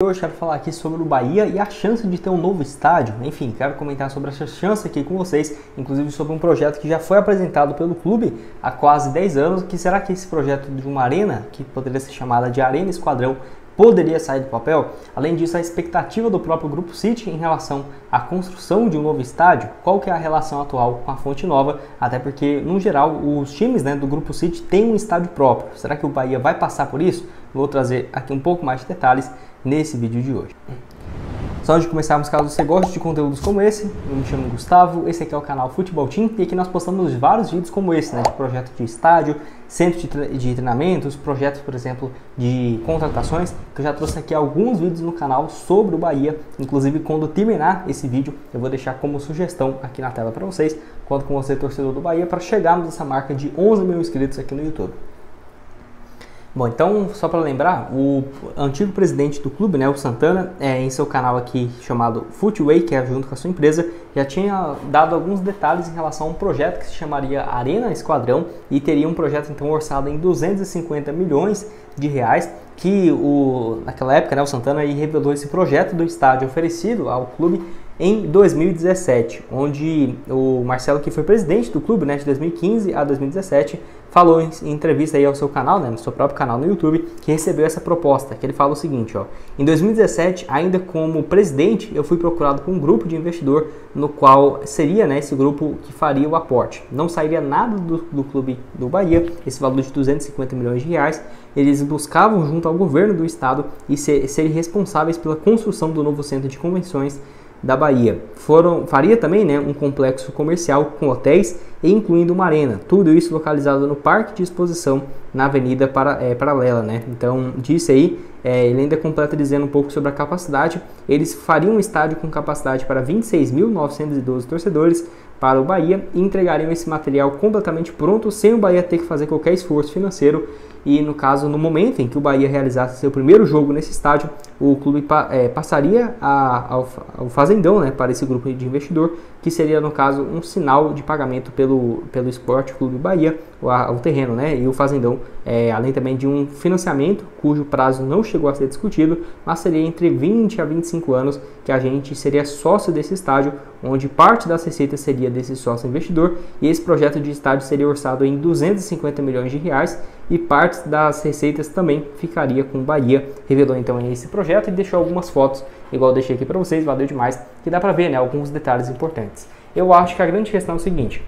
Hoje quero falar aqui sobre o Bahia e a chance de ter um novo estádio. Enfim, quero comentar sobre essa chance aqui com vocês, inclusive sobre um projeto que já foi apresentado pelo clube há quase 10 anos. Que será que esse projeto de uma arena, que poderia ser chamada de Arena Esquadrão, poderia sair do papel? Além disso, a expectativa do próprio Grupo City em relação à construção de um novo estádio, qual que é a relação atual com a Fonte Nova, até porque, no geral, os times do Grupo City têm um estádio próprio. Será que o Bahia vai passar por isso? Vou trazer aqui um pouco mais de detalhes nesse vídeo de hoje. Só antes de começarmos, caso você goste de conteúdos como esse, eu me chamo Gustavo, esse aqui é o canal Futebol Team e aqui nós postamos vários vídeos como esse, de projeto de estádio, centro de treinamentos, projetos, por exemplo, de contratações, que eu já trouxe aqui alguns vídeos no canal sobre o Bahia. Inclusive, quando terminar esse vídeo, eu vou deixar como sugestão aqui na tela para vocês, conto com você, torcedor do Bahia, para chegarmos nessa marca de 11 mil inscritos aqui no YouTube. Bom, então, só para lembrar, o antigo presidente do clube, o Santana, em seu canal aqui chamado Footway, que é junto com a sua empresa, já tinha dado alguns detalhes em relação a um projeto que se chamaria Arena Esquadrão e teria um projeto então orçado em 250 milhões de reais, que naquela época o Santana aí revelou esse projeto do estádio oferecido ao clube em 2017, onde o Marcelo, que foi presidente do clube de 2015 a 2017, falou em entrevista aí ao seu canal, no seu próprio canal no YouTube, que recebeu essa proposta, que ele fala o seguinte, em 2017, ainda como presidente, eu fui procurado por um grupo de investidor, no qual seria esse grupo que faria o aporte. Não sairia nada do clube do Bahia, esse valor de 250 milhões de reais, eles buscavam junto ao governo do estado e serem responsáveis pela construção do novo centro de convenções da Bahia. Faria também um complexo comercial com hotéis e incluindo uma arena, tudo isso localizado no Parque de Exposição na Avenida Paralela. Então, disso aí, ele ainda completa dizendo um pouco sobre a capacidade. Eles fariam um estádio com capacidade para 26.912 torcedores para o Bahia e entregariam esse material completamente pronto, sem o Bahia ter que fazer qualquer esforço financeiro. E no caso, no momento em que o Bahia realizasse seu primeiro jogo nesse estádio, o clube passaria ao Fazendão, para esse grupo de investidor, que seria no caso um sinal de pagamento pelo Esporte Clube Bahia, o terreno, e o Fazendão, além também de um financiamento cujo prazo não chegou a ser discutido, mas seria entre 20 a 25 anos que a gente seria sócio desse estádio, onde parte das receitas seria desse sócio investidor, e esse projeto de estádio seria orçado em 250 milhões de reais e parte das receitas também ficaria com o Bahia. Revelou então esse projeto e deixou algumas fotos, igual eu deixei aqui para vocês, valeu demais, que dá para ver alguns detalhes importantes. Eu acho que a grande questão é o seguinte: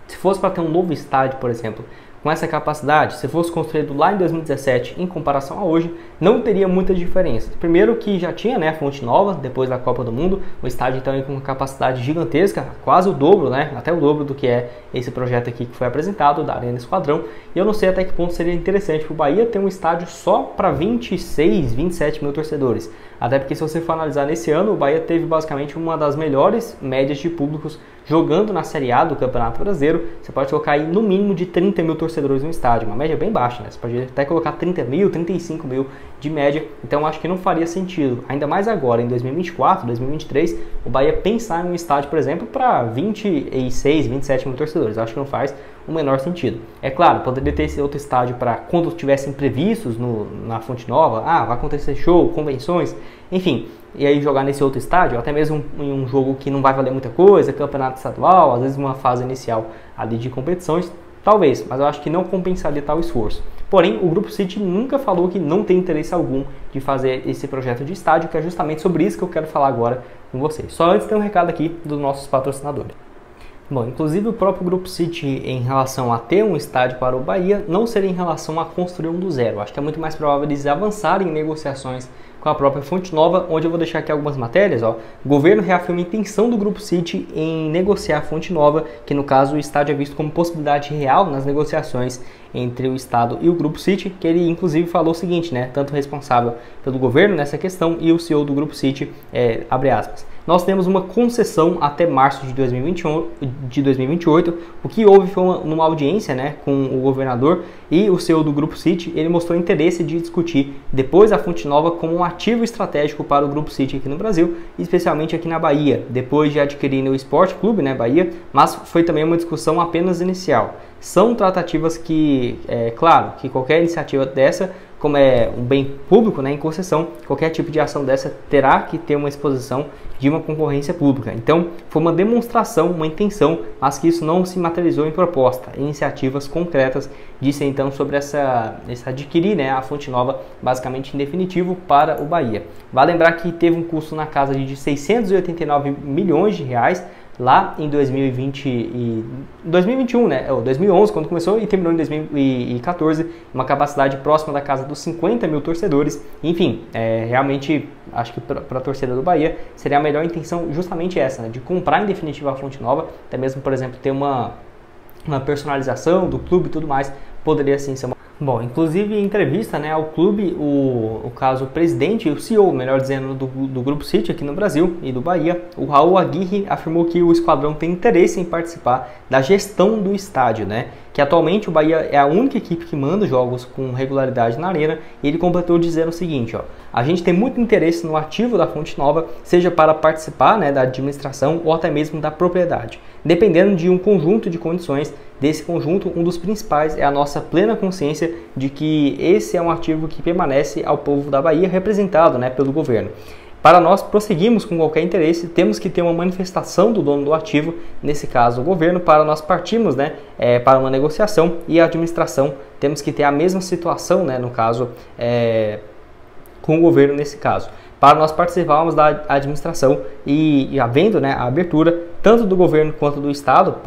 se fosse para ter um novo estádio, por exemplo, com essa capacidade, se fosse construído lá em 2017 em comparação a hoje, não teria muita diferença. Primeiro que já tinha a Fonte Nova, depois da Copa do Mundo, o estádio então com uma capacidade gigantesca, quase o dobro, até o dobro do que é esse projeto aqui que foi apresentado, da Arena Esquadrão. E eu não sei até que ponto seria interessante para o Bahia ter um estádio só para 26, 27 mil torcedores. Até porque, se você for analisar nesse ano, o Bahia teve basicamente uma das melhores médias de públicos jogando na Série A do Campeonato Brasileiro. Você pode colocar aí no mínimo de 30 mil torcedores no estádio, uma média bem baixa, Você pode até colocar 30 mil, 35 mil de média. Então acho que não faria sentido, ainda mais agora em 2024, 2023, o Bahia pensar em um estádio, por exemplo, para 26, 27 mil torcedores. Acho que não faz o menor sentido. É claro, poderia ter esse outro estádio para quando tivessem previstos na Fonte Nova, vai acontecer show, convenções, enfim, e aí jogar nesse outro estádio, até mesmo em um jogo que não vai valer muita coisa, campeonato estadual, às vezes uma fase inicial ali de competições, talvez, mas eu acho que não compensaria tal esforço. Porém, o Grupo City nunca falou que não tem interesse algum de fazer esse projeto de estádio, que é justamente sobre isso que eu quero falar agora com vocês. Só antes tem um recado aqui dos nossos patrocinadores. Bom, inclusive o próprio Grupo City, em relação a ter um estádio para o Bahia, não seria em relação a construir um do zero. Acho que é muito mais provável eles avançarem em negociações com a própria Fonte Nova, onde eu vou deixar aqui algumas matérias. O governo reafirma a intenção do Grupo City em negociar a Fonte Nova, que no caso o estádio é visto como possibilidade real nas negociações entre o Estado e o Grupo City, que ele inclusive falou o seguinte, tanto o responsável pelo governo nessa questão e o CEO do Grupo City, abre aspas, nós temos uma concessão até março de 2028, o que houve foi numa audiência com o governador e o CEO do Grupo City, ele mostrou interesse de discutir depois a Fonte Nova como um ativo estratégico para o Grupo City aqui no Brasil, especialmente aqui na Bahia, depois de adquirir o Esporte Clube, Bahia, mas foi também uma discussão apenas inicial. São tratativas que, claro, que qualquer iniciativa dessa como é um bem público, né, em concessão, qualquer tipo de ação dessa terá que ter uma exposição de uma concorrência pública. Então, foi uma demonstração, uma intenção, mas que isso não se materializou em proposta, iniciativas concretas, disse então sobre essa adquirir, né, a Fonte Nova, basicamente em definitivo, para o Bahia. Vale lembrar que teve um custo na casa de 689 milhões de reais, lá em 2021, né, 2011, quando começou, e terminou em 2014, uma capacidade próxima da casa dos 50 mil torcedores. Enfim, realmente, acho que para a torcida do Bahia, seria a melhor intenção justamente essa, né, de comprar em definitiva a Fonte Nova, até mesmo, por exemplo, ter uma personalização do clube e tudo mais, poderia sim ser uma... Bom, inclusive em entrevista, né, ao clube, o presidente, o CEO, melhor dizendo, do Grupo City aqui no Brasil e do Bahia, o Raul Aguirre, afirmou que o esquadrão tem interesse em participar da gestão do estádio, né, que atualmente o Bahia é a única equipe que manda jogos com regularidade na arena, e ele completou dizendo o seguinte, ó: a gente tem muito interesse no ativo da Fonte Nova, seja para participar, né, da administração ou até mesmo da propriedade, dependendo de um conjunto de condições. Desse conjunto, um dos principais é a nossa plena consciência de que esse é um ativo que permanece ao povo da Bahia, representado, né, pelo governo. Para nós prosseguirmos com qualquer interesse, temos que ter uma manifestação do dono do ativo, nesse caso o governo, para nós partirmos, né, para uma negociação, e a administração temos que ter a mesma situação, né, no caso, com o governo nesse caso, para nós participarmos da administração e havendo, né, a abertura tanto do governo quanto do estado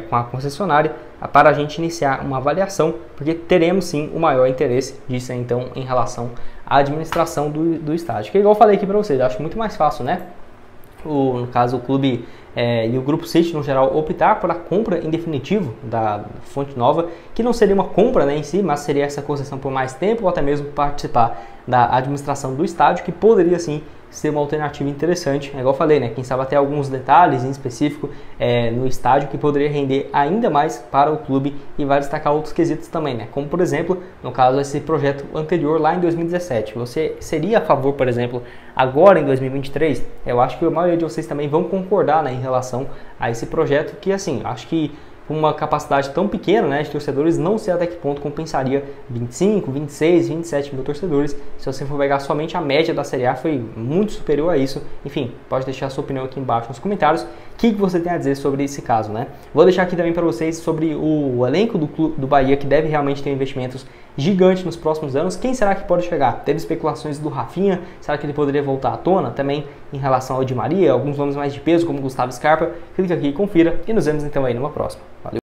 com a concessionária, para a gente iniciar uma avaliação, porque teremos sim o maior interesse disso então em relação à administração do estádio, que igual eu falei aqui para vocês, eu acho muito mais fácil, né, no caso o clube e o Grupo City no geral optar por a compra em definitivo da Fonte Nova, que não seria uma compra, né, em si, mas seria essa concessão por mais tempo ou até mesmo participar da administração do estádio, que poderia sim ser uma alternativa interessante, igual eu falei, né, quem sabe até alguns detalhes em específico no estádio que poderia render ainda mais para o clube, e vai destacar outros quesitos também, né, como por exemplo, no caso esse projeto anterior lá em 2017, você seria a favor, por exemplo, agora em 2023? Eu acho que a maioria de vocês também vão concordar, né, em relação a esse projeto, que assim, acho que com uma capacidade tão pequena, né, de torcedores, não sei até que ponto compensaria 25, 26, 27 mil torcedores. Se você for pegar somente a média da Série A, foi muito superior a isso. Enfim, pode deixar a sua opinião aqui embaixo nos comentários. O que você tem a dizer sobre esse caso, né? Vou deixar aqui também para vocês sobre o elenco do Bahia, que deve realmente ter investimentos gigantes nos próximos anos. Quem será que pode chegar? Teve especulações do Rafinha, será que ele poderia voltar à tona? Também em relação ao Di Maria, alguns nomes mais de peso, como Gustavo Scarpa. Clique aqui e confira, e nos vemos então aí numa próxima. Valeu!